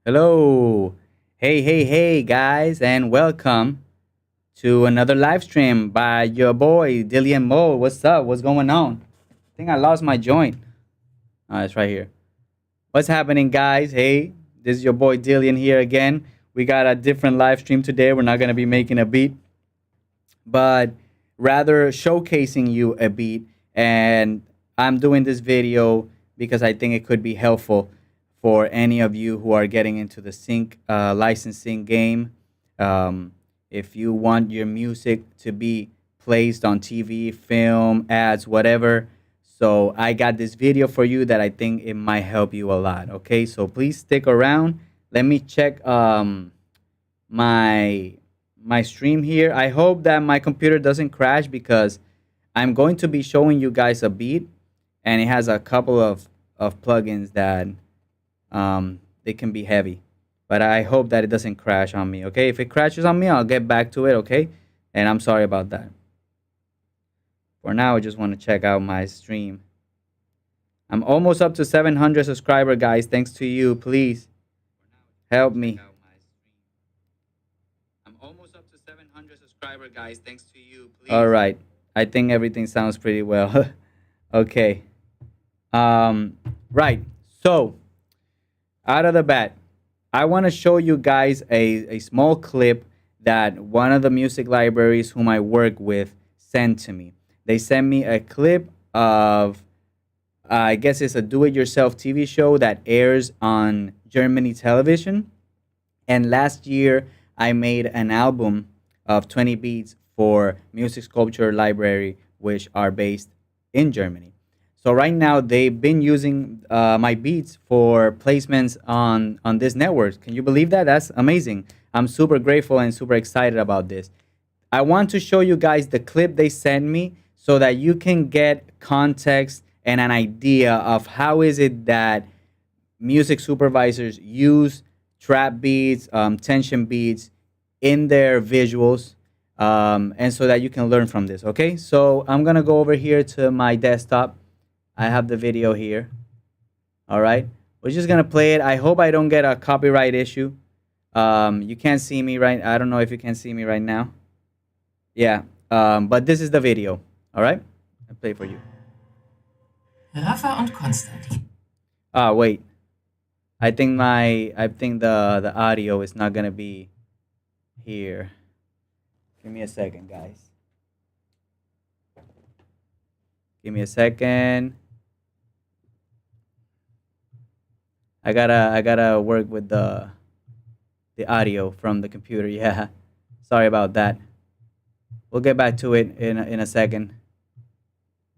Hello. Hey, guys, and welcome to another live stream by your boy, Dillian Mo. What's up? What's going on? I think I lost my joint. Oh, it's right here. What's happening, guys? Hey, this is your boy, Dillian, here again. We got a different live stream today. We're not going to be making a beat, but rather showcasing you a beat. And I'm doing this video because I think it could be helpful for any of you who are getting into the sync licensing game. If you want your music to be placed on TV, film, ads, whatever. So I got this video for you that I think it might help you a lot. Okay, so please stick around. Let me check my stream here. I hope that my computer doesn't crash because I'm going to be showing you guys a beat, and it has a couple of plugins that they can be heavy, but I hope that it doesn't crash on me. Okay, if it crashes on me, I'll get back to it. Okay, and I'm sorry about that. For now, I just want to check out my stream. I'm almost up to 700 subscribers, guys. Thanks to you. Please help me. I'm almost up to 700 subscribers, guys. Thanks to you. Please. All right. I think everything sounds pretty well. Okay. Right. So, out of the bat, I want to show you guys a small clip that one of the music libraries whom I work with sent to me. They sent me a clip of, I guess it's a do-it-yourself TV show that airs on Germany television. And last year, I made an album of 20 beats for Music Sculpture Library, which are based in Germany. So right now, they've been using my beats for placements on this network. Can you believe that? That's amazing. I'm super grateful and super excited about this. I want to show you guys the clip they sent me so that you can get context and an idea of how is it that music supervisors use trap beats, tension beats in their visuals, and so that you can learn from this. Okay, so I'm gonna go over here to my desktop. I have the video here. All right, we're just gonna play it. I hope I don't get a copyright issue. You can't see me right. I don't know if you can see me right now. Yeah, but this is the video. All right, I play for you. Rafa und Konstantin. Ah, wait. I think the audio is not gonna be here. Give me a second, guys. Give me a second. I gotta work with the audio from the computer. Yeah, sorry about that. We'll get back to it in a second.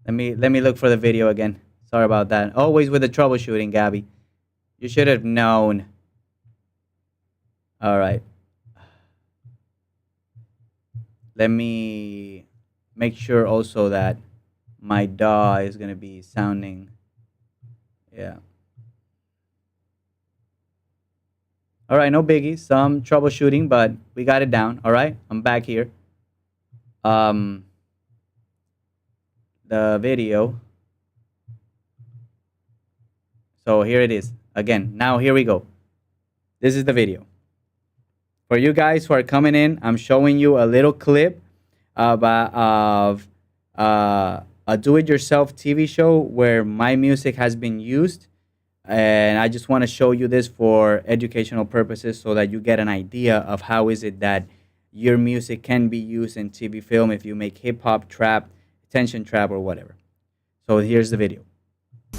Let me look for the video again. Sorry about that. Always with the troubleshooting, Gabby. You should have known. All right. Let me make sure also that my DAW is gonna be sounding. Yeah. All right, no biggie. Some troubleshooting, but we got it down. All right, I'm back here. The video. So here it is again. Now here we go. This is the video. For you guys who are coming in, I'm showing you a little clip of a do-it-yourself TV show where my music has been used. And I just want to show you this for educational purposes so that you get an idea of how is it that your music can be used in TV film if you make hip-hop, trap, tension trap, or whatever. So here's the video.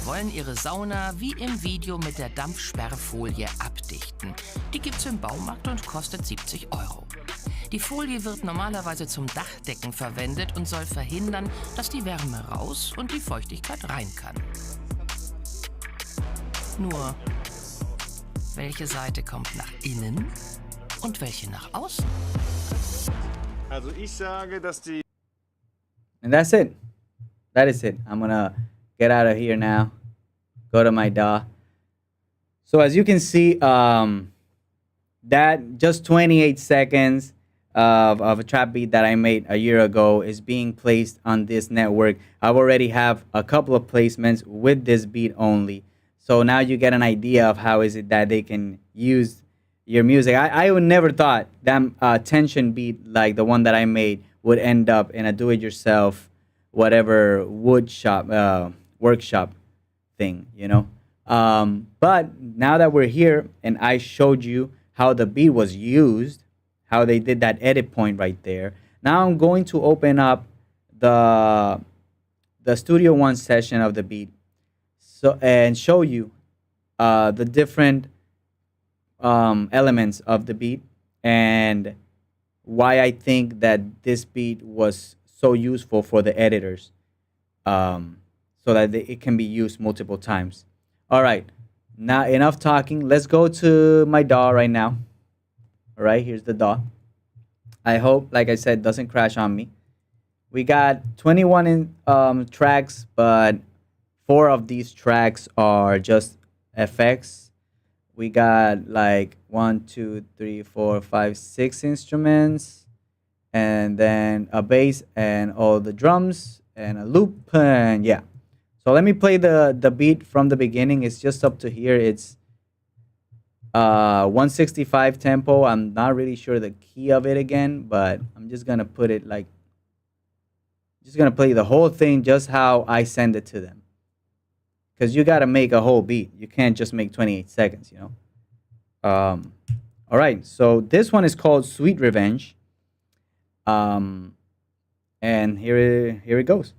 Wollen ihre Sauna wie im Video mit der Dampfsperrfolie abdichten. Die gibt's im Baumarkt und kostet 70 €. Die Folie wird normalerweise zum Dachdecken verwendet und soll verhindern, dass die Wärme raus und die Feuchtigkeit rein kann. Nur, welche Seite kommt nach innen und welche nach außen? Also ich sage, dass die... And that's it. That is it. I'm gonna get out of here now. Go to my DAW. So as you can see, that just 28 seconds of a trap beat that I made a year ago is being placed on this network. I've already have a couple of placements with this beat only. So now you get an idea of how is it that they can use your music. I would never thought that tension beat like the one that I made would end up in a do-it-yourself, whatever wood shop workshop thing, you know. But now that we're here and I showed you how the beat was used, how they did that edit point right there. Now I'm going to open up the Studio One session of the beat, so and show you the different elements of the beat and why I think that this beat was so useful for the editors, so that it can be used multiple times. All right, now enough talking. Let's go to my DAW right now. All right, here's the DAW. I hope, like I said, doesn't crash on me. We got 21 tracks, but 4 of these tracks are just effects. We got like 1, 2, 3, 4, 5, 6 instruments, and then a bass and all the drums and a loop, and yeah. So let me play the beat from the beginning. It's just up to here. It's 165 tempo. I'm not really sure the key of it again, but I'm just gonna put it like, just gonna play the whole thing just how I send it to them, because you gotta make a whole beat. You can't just make 28 seconds, you know. All right, so this one is called Sweet Revenge, and here it goes.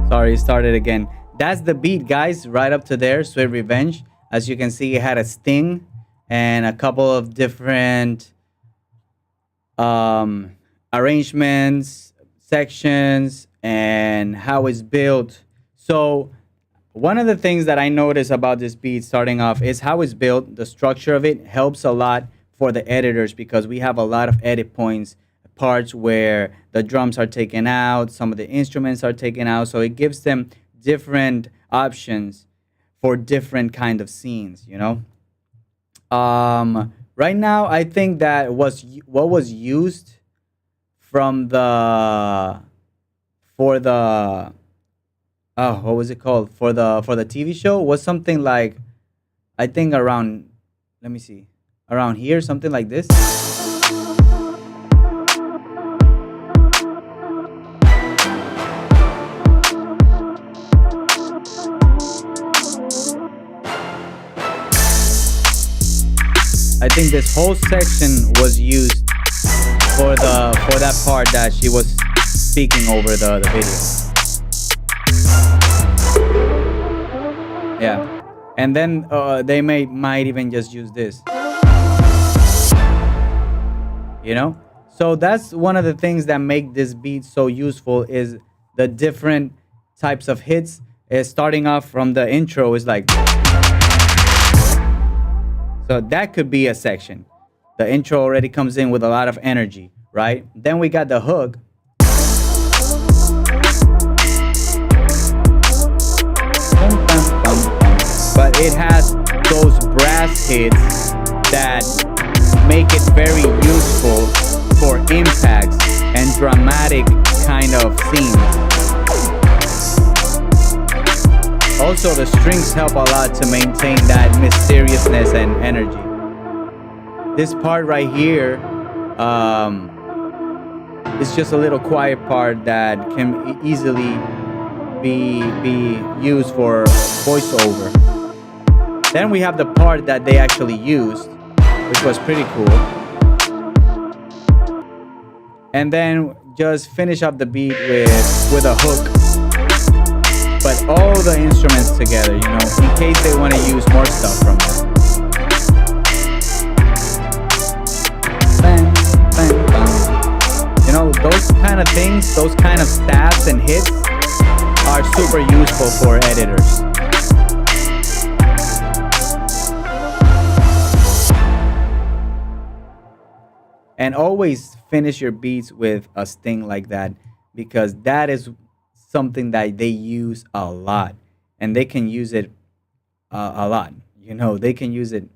Sorry, started again. That's the beat, guys, right up to there, Sweet Revenge. As you can see, it had a sting and a couple of different arrangements, sections, and how it's built. So one of the things that I noticed about this beat starting off is how it's built. The structure of it helps a lot for the editors because we have a lot of edit points, parts where the drums are taken out, some of the instruments are taken out, so it gives them different options for different kind of scenes, you know. Right now I think that what was used from the for the what was it called, for the TV show was something like, I think around, let me see, around here, something like this. I think this whole section was used for that part that she was speaking over the video. Yeah, and then they might even just use this, you know. So that's one of the things that make this beat so useful, is the different types of hits. Starting off from the intro is like, so that could be a section. The intro already comes in with a lot of energy, right? Then we got the hook. But it has those brass hits that make it very useful for impacts and dramatic kind of scenes. Also, the strings help a lot to maintain that mysteriousness and energy. This part right here is just a little quiet part that can easily be used for voiceover. Then we have the part that they actually used, which was pretty cool. And then just finish up the beat with a hook, but all the instruments together, you know, in case they want to use more stuff from it. Bang, bang, bang. You know, those kind of things, those kind of stabs and hits are super useful for editors. And always finish your beats with a sting like that, because that is something that they use a lot, and they can use it a lot. You know, they can use it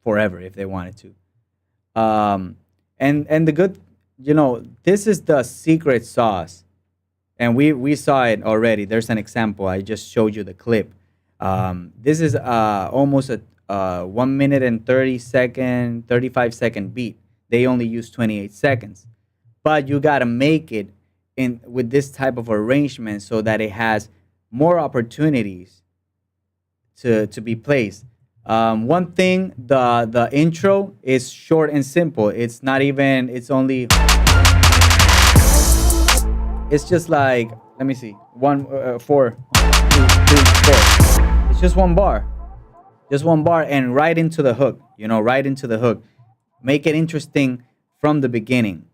forever if they wanted to. And the good, you know, this is the secret sauce, and we saw it already. There's an example. I just showed you the clip. This is almost a 1 minute and 35-second beat. They only use 28 seconds, but you gotta make it in with this type of arrangement so that it has more opportunities to be placed. One thing, the intro is short and simple. It's not even. It's only. It's just like, let me see, 1 4 2 3 4. It's just one bar, and right into the hook. You know, right into the hook. Make it interesting from the beginning.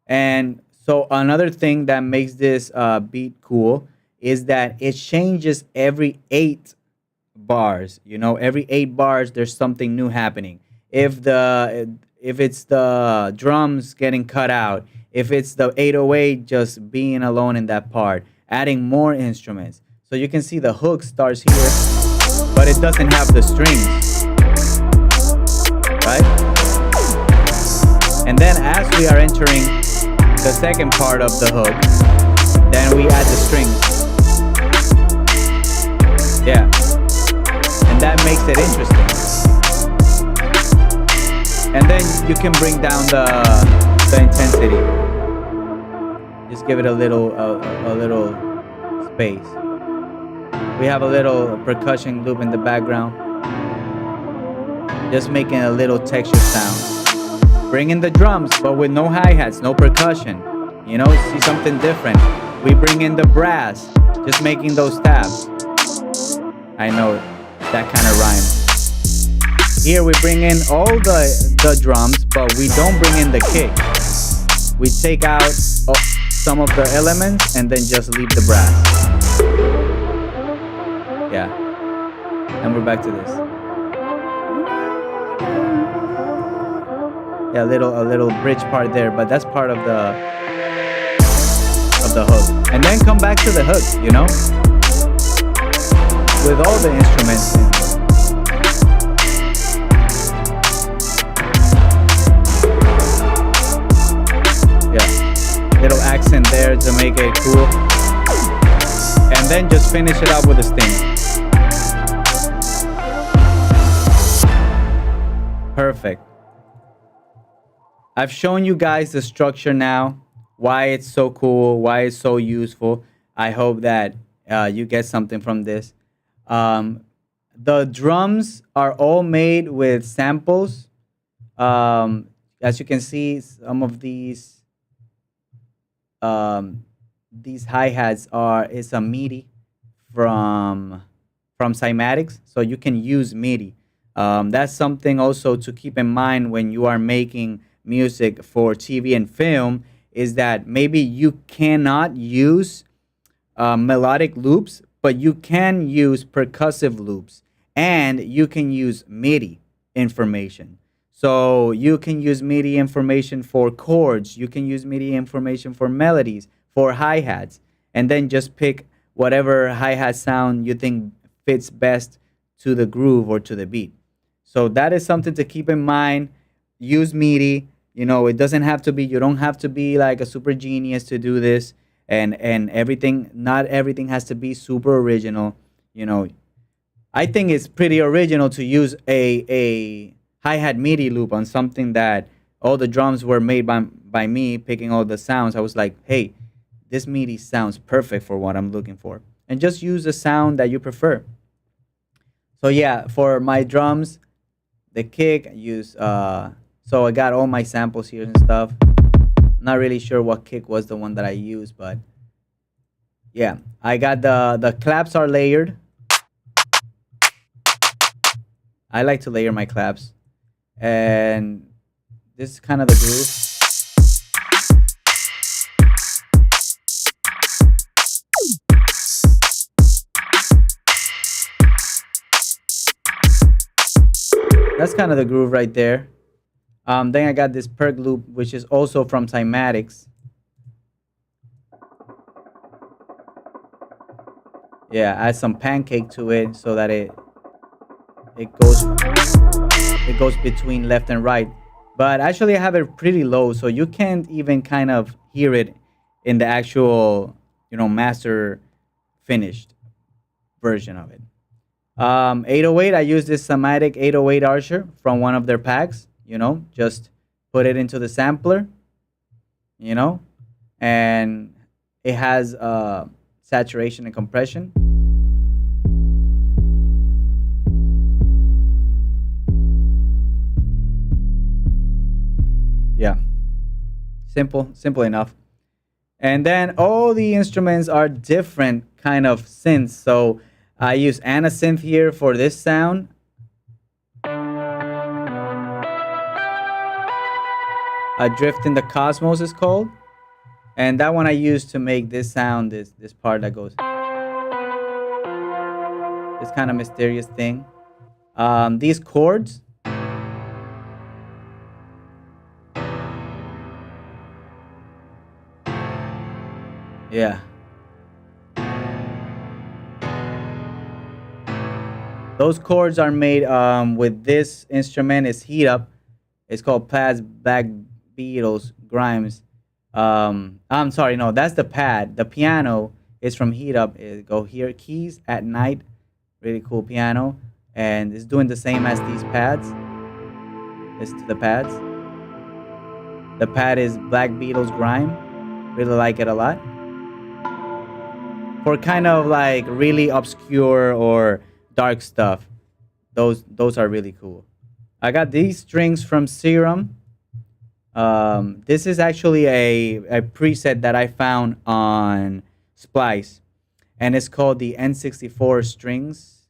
And so another thing that makes this beat cool is that it changes every 8 bars. You know, every 8 bars there's something new happening. If it's the drums getting cut out, if it's the 808 just being alone in that part, adding more instruments. So you can see the hook starts here, but it doesn't have the strings, right? And then as we are entering the second part of the hook, then we add the strings. Yeah. And that makes it interesting. And then you can bring down the intensity. Just give it a little space. We have a little percussion loop in the background. Just making a little texture sound. Bring in the drums, but with no hi-hats, no percussion. You know, see something different. We bring in the brass, just making those stabs. I know that kind of rhymes. Here we bring in all the drums, but we don't bring in the kick. We take out some of the elements and then just leave the brass. Yeah. And we're back to this. Yeah, a little bridge part there, but that's part of the hook. And then come back to the hook, you know, with all the instruments in. Yeah, little accent there to make it cool, and then just finish it up with a sting. Perfect. I've shown you guys the structure now, why it's so cool, why it's so useful. I hope that you get something from this. The drums are all made with samples. As you can see, some of these hi-hats is a MIDI from Cymatics, so you can use MIDI. That's something also to keep in mind when you are making music for TV and film, is that maybe you cannot use melodic loops, but you can use percussive loops, and you can use MIDI information. So you can use MIDI information for chords, you can use MIDI information for melodies, for hi-hats, and then just pick whatever hi-hat sound you think fits best to the groove or to the beat. So that is something to keep in mind. Use MIDI. You know, it doesn't have to be, you don't have to be like a super genius to do this, and everything, not everything has to be super original. You know, I think it's pretty original to use a hi-hat MIDI loop on something that all the drums were made by me picking all the sounds. I was like, hey, this MIDI sounds perfect for what I'm looking for. And just use the sound that you prefer. So yeah, for my drums, the kick, I use so I got all my samples here and stuff. I'm not really sure what kick was the one that I used, but yeah, I got the claps are layered. I like to layer my claps. And this is kind of the groove. That's kind of the groove right there. Then I got this perk loop, which is also from Cymatics. Yeah, add some pancake to it so that it goes between left and right. But actually I have it pretty low, so you can't even kind of hear it in the actual, you know, master finished version of it. 808, I use this Cymatic 808 Archer from one of their packs. You know, just put it into the sampler, you know, and it has saturation and compression. Yeah, simple enough. And then all the instruments are different kind of synths. So I use Anasynth here for this sound. Drift in the Cosmos is called. And that one I use to make this sound, this part that goes. This kind of mysterious thing. These chords. Yeah. Those chords are made with this instrument. It's Heat Up. It's called Plaid's Black Beatles Grimes. I'm sorry, no, that's the pad. The piano is from Heat Up. Go here, Keys at Night. Really cool piano. And it's doing the same as these pads. Listen to the pads. The pad is Black Beatles Grime. Really like it a lot. For kind of like really obscure or dark stuff, those are really cool. I got these strings from Serum. This is actually a preset that I found on Splice, and it's called the N64 strings.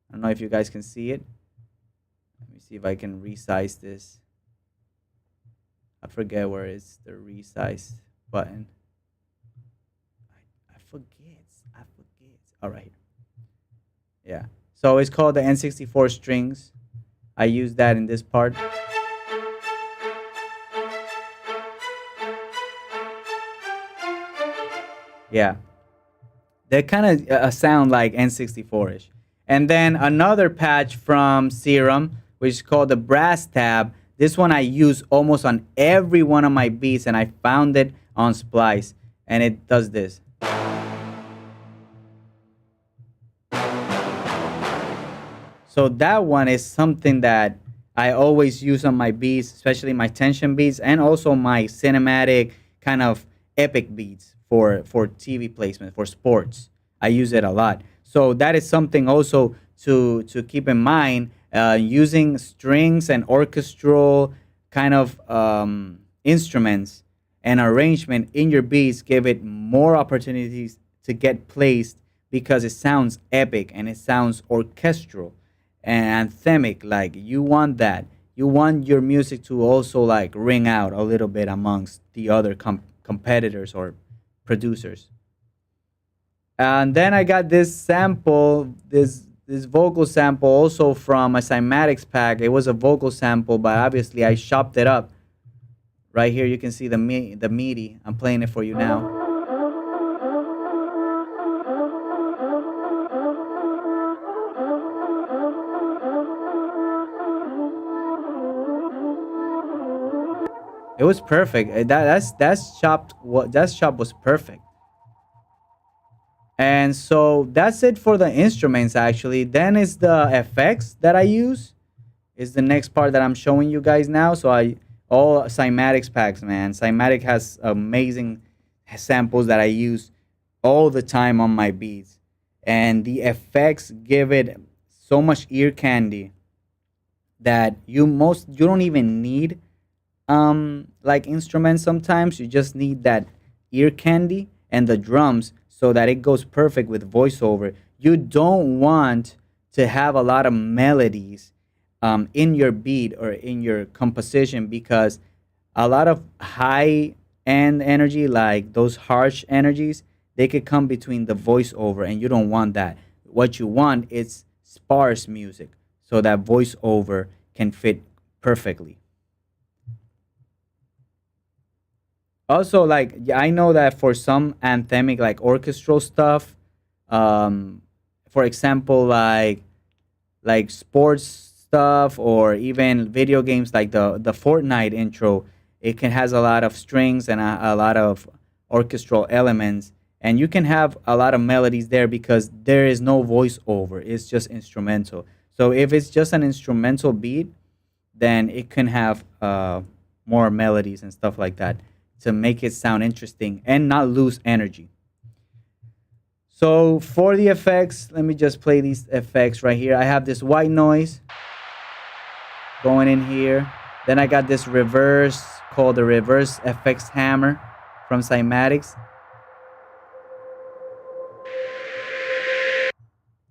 I don't know if you guys can see it. Let me see if I can resize this. I forget where is the resize button. I forget. All right. Yeah. So it's called the N64 strings. I use that in this part. Yeah. They kind of sound like N64-ish. And then another patch from Serum, which is called the Brass Tab. This one I use almost on every one of my beats, and I found it on Splice. And it does this. So that one is something that I always use on my beats, especially my tension beats, and also my cinematic kind of epic beats for TV placement, for sports. I use it a lot. So that is something also to keep in mind. Using strings and orchestral kind of instruments and arrangement in your beats give it more opportunities to get placed because it sounds epic and it sounds orchestral and anthemic. Like you want that. You want your music to also like ring out a little bit amongst the other competitors or producers. And then I got this sample, this this vocal sample also from a cymatics pack. It was a vocal sample, but obviously I chopped it up. Right here you can see the MIDI. I'm playing it for you now. It was perfect. That's chopped. What that's chopped was perfect. And so that's it for the instruments. Actually, then is the effects that I use. Is the next part that I'm showing you guys now. So all cymatics packs, man. Cymatic has amazing samples that I use all the time on my beats, and the effects give it so much ear candy that you don't even need like instruments. Sometimes you just need that ear candy and the drums so that it goes perfect with voiceover. You don't want to have a lot of melodies in your beat or in your composition, because a lot of high end energy, like those harsh energies, they could come between the voiceover, and you don't want that. What you want is sparse music so that voiceover can fit perfectly. Also, like, yeah, I know that for some anthemic, like orchestral stuff, for example, like sports stuff or even video games, like the Fortnite intro, it can has a lot of strings and a lot of orchestral elements, and you can have a lot of melodies there because there is no voiceover. It's just instrumental. So if it's just an instrumental beat, then it can have more melodies and stuff like that to make it sound interesting and not lose energy. So for the effects, let me just play these effects right here. I have this white noise going in here. Then I got this reverse called the reverse effects hammer from Cymatics.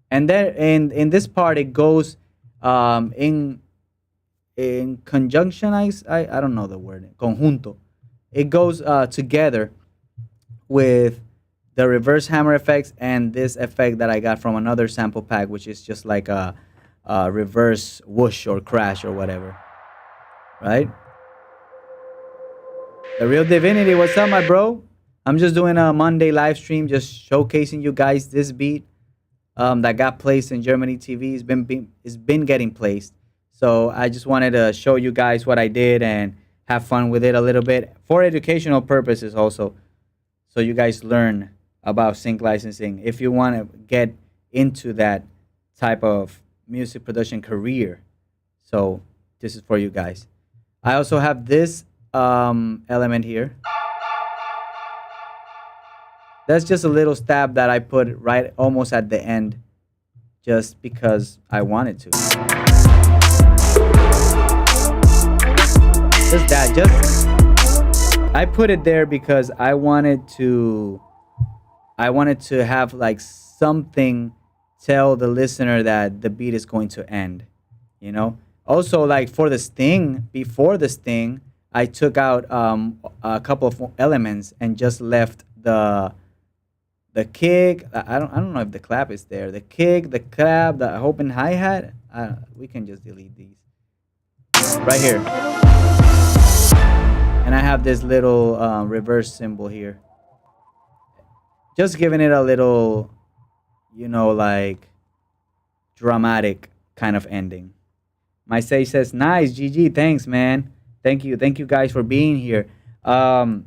And then in this part it goes in conjunction. I don't know the word. Conjunto. It goes together with the reverse hammer effects and this effect that I got from another sample pack, which is just like a reverse whoosh or crash or whatever, right? The Real Divinity, what's up, my bro? I'm just doing a Monday live stream, just showcasing you guys this beat that got placed in Germany TV. It's been getting placed, so I just wanted to show you guys what I did and have fun with it a little bit for educational purposes also, so you guys learn about sync licensing if you want to get into that type of music production career. So this is for you guys. I also have this element here. That's just a little stab that I put right almost at the end just because I wanted to. Just that, I put it there because I wanted to have like something tell the listener that the beat is going to end, you know? Also, like for the sting, before the sting, I took out a couple of elements and just left the kick. I don't know if the clap is there. The kick, the clap, the open hi-hat. We can just delete these. Right here. And I have this little reverse symbol here. Just giving it a little, you know, like dramatic kind of ending. My say says, nice, GG, thanks, man. Thank you guys for being here. That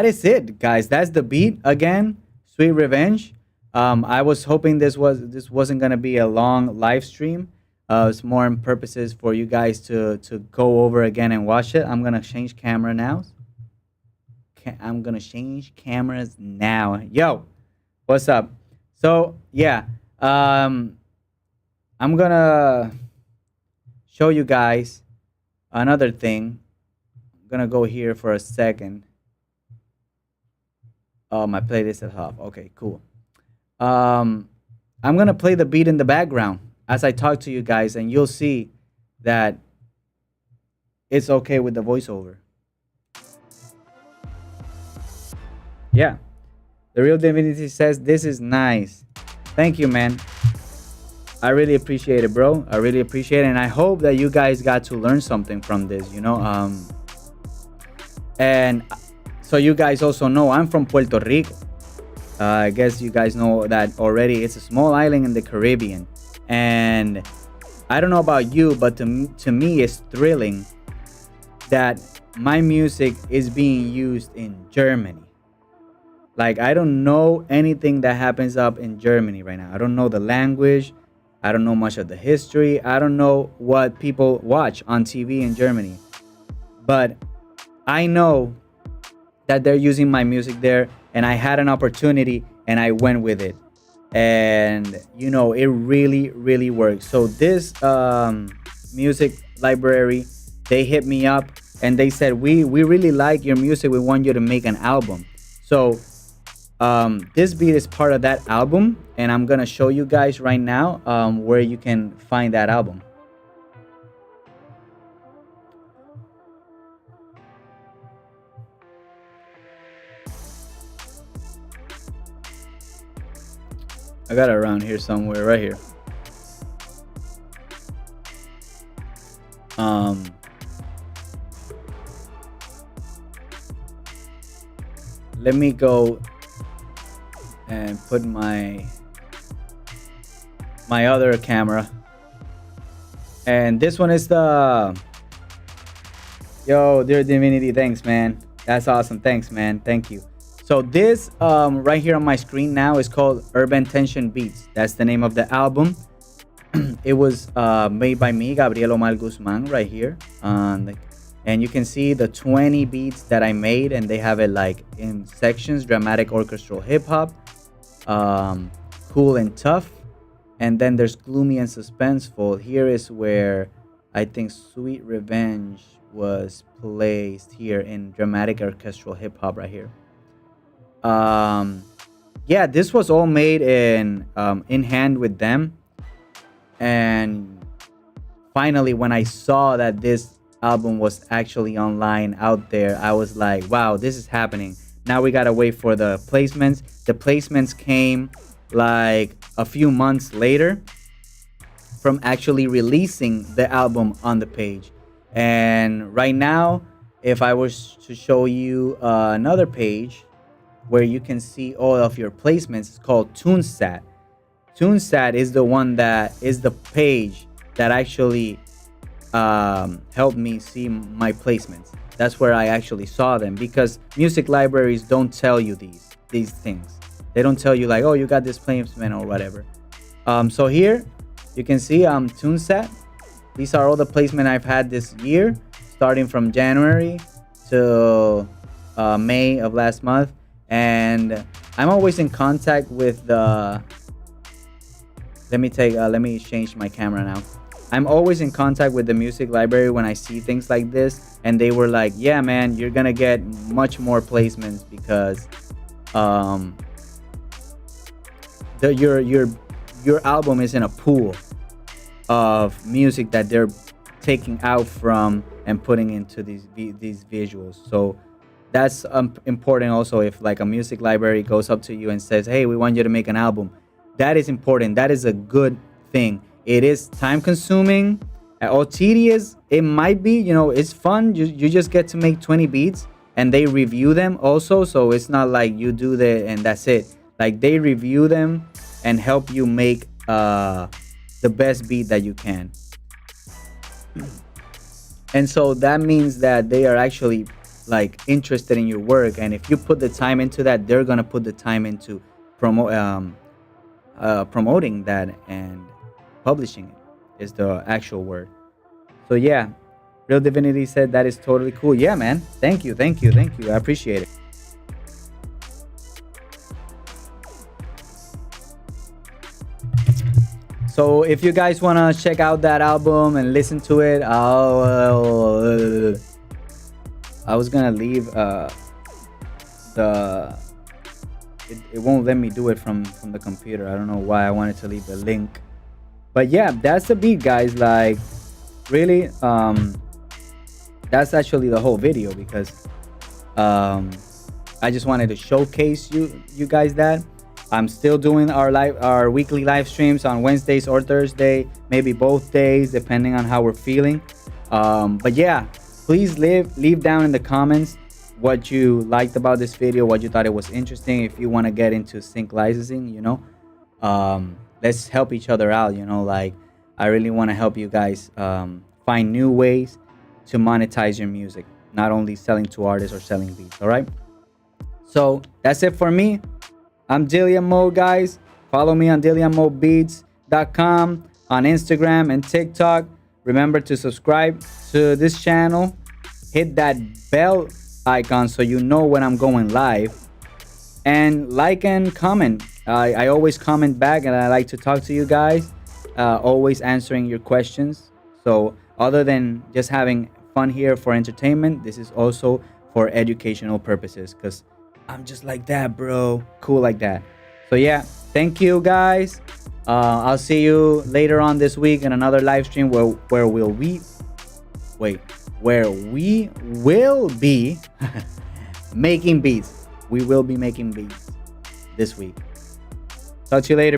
is it, guys. That's the beat again. Sweet Revenge. I was hoping this wasn't gonna be a long live stream. It's more in purposes for you guys to go over again and watch it. I'm gonna change camera now. I'm gonna change cameras now. Yo, what's up? So yeah, I'm gonna show you guys another thing. I'm gonna go here for a second. Oh, my playlist is off. Okay, cool. I'm gonna play the beat in the background as I talk to you guys, and you'll see that it's okay with the voiceover. Yeah, the Real Divinity says this is nice. Thank you, man. I really appreciate it, bro. I really appreciate it, and I hope that you guys got to learn something from this. And so you guys also know I'm from Puerto Rico. I guess you guys know that already. It's a small island in the Caribbean, and I don't know about you, but to me, it's thrilling that my music is being used in Germany. Like, I don't know anything that happens up in Germany right now. I don't know the language. I don't know much of the history. I don't know what people watch on TV in Germany. But I know that they're using my music there, and I had an opportunity and I went with it. And it really, really works. So this music library, they hit me up and they said, we really like your music. We want you to make an album. So this beat is part of that album, and I'm gonna show you guys right now where you can find that album. I got it around here somewhere, right here. Let me go and put my other camera, and this one is the Dear Divinity. Thanks, man. That's awesome. Thanks, man. Thank you. So this right here on my screen now is called Urban Tension Beats. That's the name of the album. It was made by me, Gabriel Omar Guzman, right here. And you can see the 20 beats that I made, and they have it like in sections: dramatic, orchestral, hip hop, cool and tough, and then there's gloomy and suspenseful. Here is where I think Sweet Revenge was placed, here in dramatic, orchestral, hip hop, right here. Yeah, this was all made in hand with them. And finally, when I saw that this album was actually online out there, I was like, wow, this is happening. Now we gotta wait for the placements. The placements came like a few months later from actually releasing the album on the page. And right now, if I was to show you another page where you can see all of your placements, it's called TuneSat. TuneSat is the one that is the page that actually helped me see my placements. That's where I actually saw them, because music libraries don't tell you these things. They don't tell you like, oh, you got this placement or whatever. So here you can see TuneSat. These are all the placement I've had this year, starting from January to May of last month. And I'm always in contact with the let me change my camera now. I'm always in contact with the music library when I see things like this, and they were like, yeah, man, you're gonna get much more placements because your album is in a pool of music that they're taking out from and putting into these visuals. So that's important also. If like a music library goes up to you and says, hey, we want you to make an album, that is important. That is a good thing. It is time consuming or tedious. It might be, it's fun. You just get to make 20 beats and they review them also. So it's not like you do that and that's it. Like, they review them and help you make the best beat that you can. And so that means that they are actually like interested in your work. And if you put the time into that, they're going to put the time into promoting that, and publishing it is the actual word. So yeah, Real Divinity said that is totally cool. Yeah, man. Thank you. I appreciate it. So if you guys want to check out that album and listen to it, I was gonna leave it won't let me do it from the computer. I don't know why. I wanted to leave the link. But yeah, that's the beat, guys. Like, really, that's actually the whole video, because I just wanted to showcase you guys that. I'm still doing our weekly live streams on Wednesdays or Thursday, maybe both days, depending on how we're feeling. But yeah, please leave down in the comments what you liked about this video, what you thought it was interesting. If you want to get into sync licensing, let's help each other out. Like, I really want to help you guys find new ways to monetize your music, not only selling to artists or selling beats. All right, so that's it for me. I'm Dillian Mo, guys. Follow me on DillianMoBeats.com, on Instagram and TikTok. Remember to subscribe to this channel. Hit that bell icon so you know when I'm going live. And like and comment. I always comment back, and I like to talk to you guys. Always answering your questions. So other than just having fun here for entertainment, this is also for educational purposes, because I'm just like that, bro. Cool like that. So yeah, thank you guys. I'll see you later on this week in another live stream where we will be making beats. We will be making beats this week. Talk to you later.